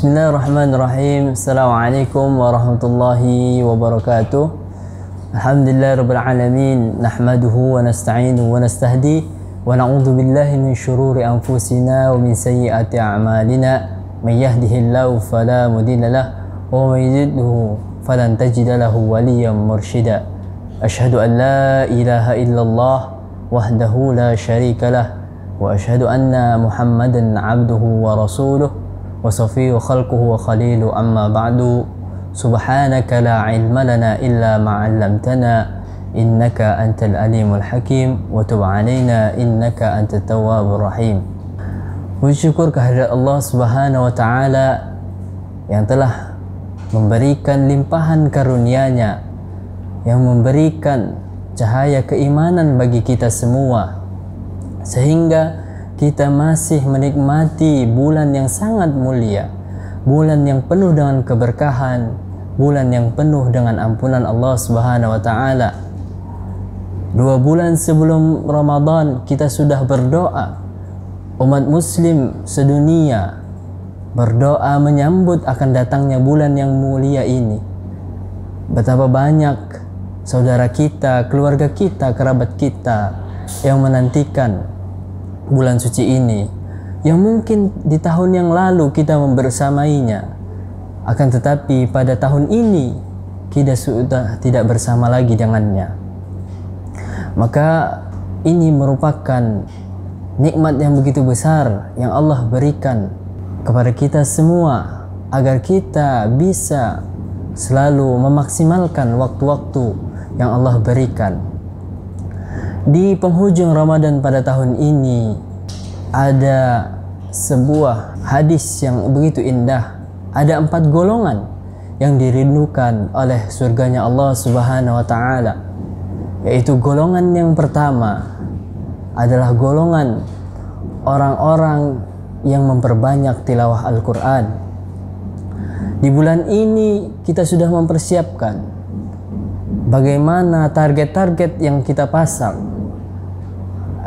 Bismillahirrahmanirrahim. Assalamualaikum warahmatullahi wabarakatuh. Alhamdulillah rabbil alamin. Nahmaduhu wa nasta'inuhu wa nastahdi wa na'udzu billahi min syururi anfusina wa min sayyiati a'malina. May yahdihillahu fala mudilla lahu wa may yudlilhu falan tajida lahu waliyyan mursyida. Asyhadu an la ilaha illallah wahdahu la syarika lah wa asyhadu anna Muhammadan 'abduhu wa rasuluh wa safiyyu khalquhu wa khalilu amma ba'du. Subhanaka la ilma lana illa ma 'allamtana innaka antal alimul hakim wa tub 'alaina innaka antat tawwabur rahim. Bersyukur kehadirat Allah Subhanahu wa taala yang telah memberikan limpahan karunia-Nya, yang memberikan cahaya keimanan bagi kita semua, sehingga kita masih menikmati bulan yang sangat mulia, bulan yang penuh dengan keberkahan, bulan yang penuh dengan ampunan Allah Subhanahu wa taala. 2 bulan sebelum Ramadan kita sudah berdoa, umat muslim sedunia berdoa menyambut akan datangnya bulan yang mulia ini. Betapa banyak saudara kita, keluarga kita, kerabat kita yang menantikan bulan suci ini, yang mungkin di tahun yang lalu kita membersamainya, akan tetapi pada tahun ini kita sudah tidak bersama lagi dengannya. Maka ini merupakan nikmat yang begitu besar yang Allah berikan kepada kita semua, agar kita bisa selalu memaksimalkan waktu-waktu yang Allah berikan. Di penghujung Ramadan pada tahun ini ada sebuah hadis yang begitu indah. Ada 4 golongan yang dirindukan oleh surganya Allah Subhanahu wa taala, yaitu golongan yang pertama adalah golongan orang-orang yang memperbanyak tilawah Al-Quran. Di bulan ini kita sudah mempersiapkan bagaimana target-target yang kita pasang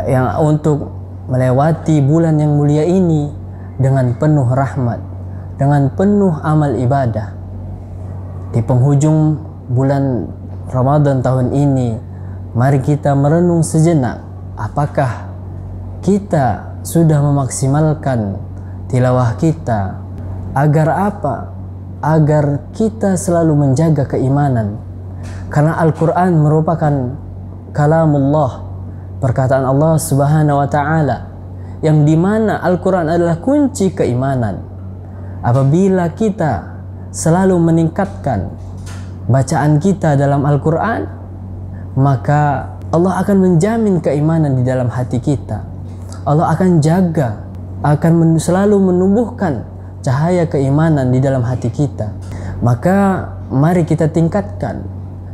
yang untuk melewati bulan yang mulia ini dengan penuh rahmat, dengan penuh amal ibadah. Di penghujung bulan Ramadan tahun ini, mari kita merenung sejenak, apakah kita sudah memaksimalkan tilawah kita? Agar apa? Agar kita selalu menjaga keimanan. Karena Al-Quran merupakan kalamullah, perkataan Allah Subhanahu wa taala, yang dimana Al-Quran adalah kunci keimanan. Apabila kita selalu meningkatkan bacaan kita dalam Al-Quran, maka Allah akan menjamin keimanan di dalam hati kita. Allah akan jaga, akan selalu menumbuhkan cahaya keimanan di dalam hati kita. Maka mari kita tingkatkan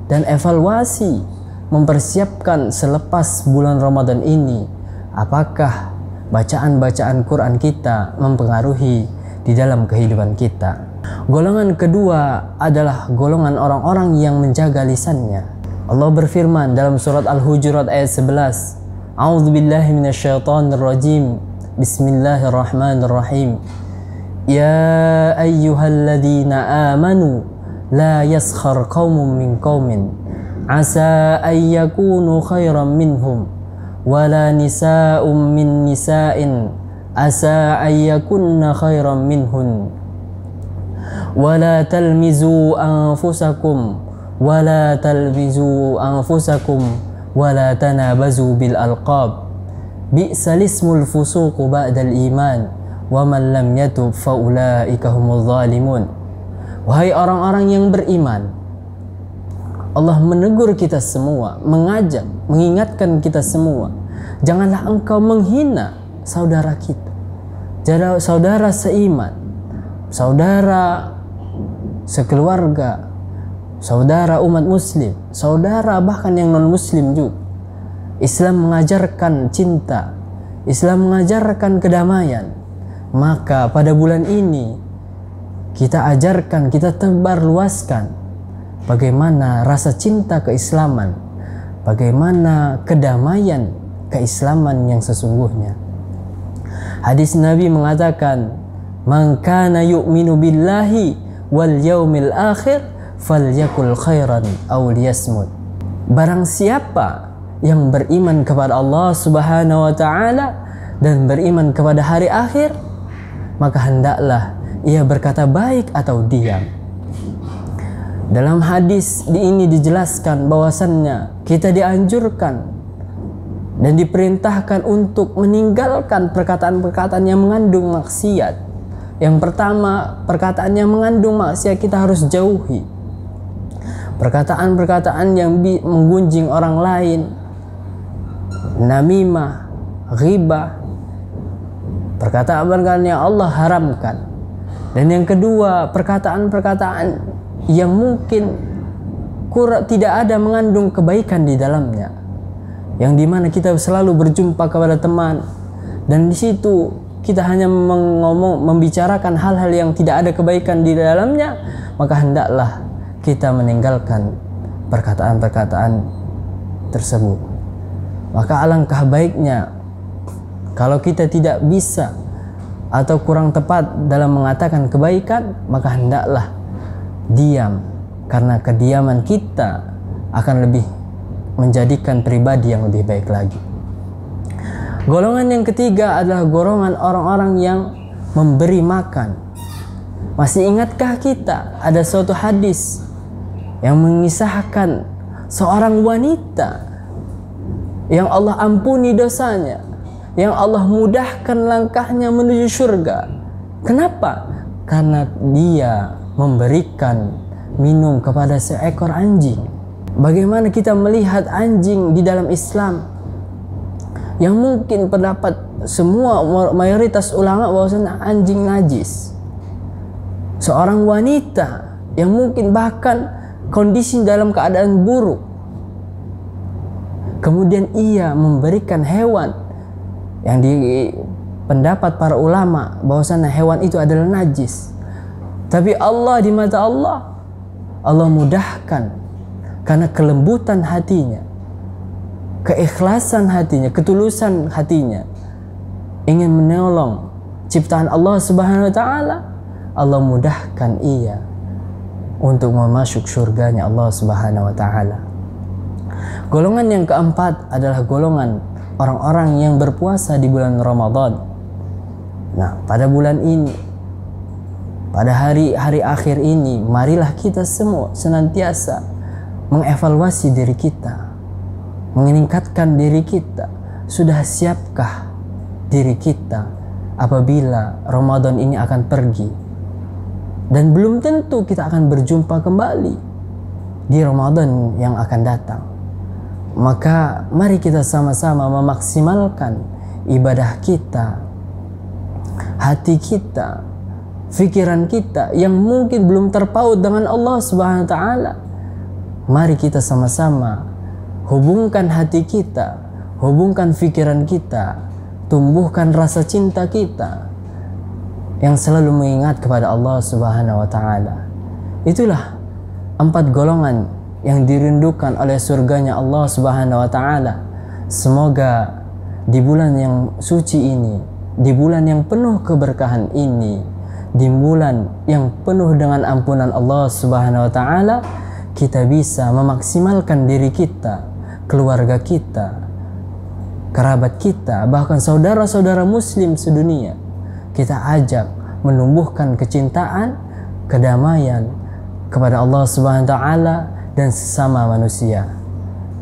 dan evaluasi, mempersiapkan selepas bulan Ramadan ini, apakah bacaan-bacaan Quran kita mempengaruhi di dalam kehidupan kita. Golongan kedua adalah golongan orang-orang yang menjaga lisannya. Allah berfirman dalam surat Al-Hujurat ayat 11, A'udzubillahi minasyaitonirrajim. Bismillahirrahmanirrahim. Ya ayyuhalladzina amanu la yaskhar qaumun min qaumin asa ay yakunu khairan minhum wala nisa'un min nisa'in asa ay yakunna khairan minhun wala talmizu anfusakum wala tanabazu bil alqab bi'sal ismul fusuq ba'dal iman wa man lam yatub fa ulaika humuz zalimun. Wahai orang-orang yang beriman, Allah menegur kita semua, mengajak, mengingatkan kita semua, janganlah engkau menghina saudara kita, saudara seiman, saudara sekeluarga, saudara umat muslim, saudara bahkan yang non muslim juga. Islam mengajarkan cinta, Islam mengajarkan kedamaian. Maka pada bulan ini kita ajarkan, kita tebar luaskan bagaimana rasa cinta keislaman, bagaimana kedamaian keislaman yang sesungguhnya. Hadis Nabi mengatakan, Man kana yu'minu billahi wal yaumil akhir falyakul khairan aw liyasmut. Barang siapa yang beriman kepada Allah Subhanahu wa taala dan beriman kepada hari akhir, maka hendaklah ia berkata baik atau diam. Dalam hadis ini dijelaskan bahwasannya kita dianjurkan dan diperintahkan untuk meninggalkan perkataan-perkataan yang mengandung maksiat. Yang pertama, perkataan yang mengandung maksiat kita harus jauhi. Perkataan-perkataan yang menggunjing orang lain, namimah, ghibah, perkataan-perkataan yang Allah haramkan. Dan yang kedua, perkataan-perkataan yang mungkin tidak ada mengandung kebaikan di dalamnya, yang dimana kita selalu berjumpa kepada teman dan di situ kita hanya membicarakan hal-hal yang tidak ada kebaikan di dalamnya, maka hendaklah kita meninggalkan perkataan-perkataan tersebut. Maka alangkah baiknya kalau kita tidak bisa atau kurang tepat dalam mengatakan kebaikan, maka hendaklah diam, karena kediaman kita akan lebih menjadikan pribadi yang lebih baik lagi. Golongan yang ketiga adalah golongan orang-orang yang memberi makan. Masih ingatkah kita ada suatu hadis yang mengisahkan seorang wanita yang Allah ampuni dosanya, yang Allah mudahkan langkahnya menuju surga. Kenapa? Karena dia memberikan minum kepada seekor anjing. Bagaimana kita melihat anjing di dalam Islam, yang mungkin pendapat semua mayoritas ulama bahwasanya anjing najis. Seorang wanita yang mungkin bahkan kondisi dalam keadaan buruk, kemudian ia memberikan hewan yang di pendapat para ulama bahwasanya hewan itu adalah najis. Tapi Allah, di mata Allah, Allah mudahkan karena kelembutan hatinya, keikhlasan hatinya, ketulusan hatinya, ingin menolong ciptaan Allah Subhanahu wa taala. Allah mudahkan ia untuk memasuk surganya Allah Subhanahu wa taala. Golongan yang keempat adalah golongan orang-orang yang berpuasa di bulan Ramadan. Nah, pada bulan ini, pada hari-hari akhir ini, marilah kita semua senantiasa mengevaluasi diri kita, meningkatkan diri kita. Sudah siapkah diri kita apabila Ramadan ini akan pergi? Dan belum tentu kita akan berjumpa kembali di Ramadan yang akan datang. Maka mari kita sama-sama memaksimalkan ibadah kita, hati kita, pikiran kita yang mungkin belum terpaut dengan Allah Subhanahu wa taala. Mari kita sama-sama hubungkan hati kita, hubungkan pikiran kita, tumbuhkan rasa cinta kita yang selalu mengingat kepada Allah Subhanahu wa taala. Itulah 4 golongan yang dirindukan oleh surganya Allah Subhanahu wa taala. Semoga di bulan yang suci ini, di bulan yang penuh keberkahan ini, di bulan yang penuh dengan ampunan Allah Subhanahu wa taala, kita bisa memaksimalkan diri kita, keluarga kita, kerabat kita, bahkan saudara-saudara muslim sedunia. Kita ajak menumbuhkan kecintaan, kedamaian kepada Allah Subhanahu wa taala dan sesama manusia.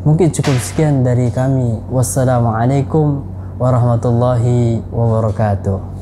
Mungkin cukup sekian dari kami. Wassalamualaikum warahmatullahi wabarakatuh.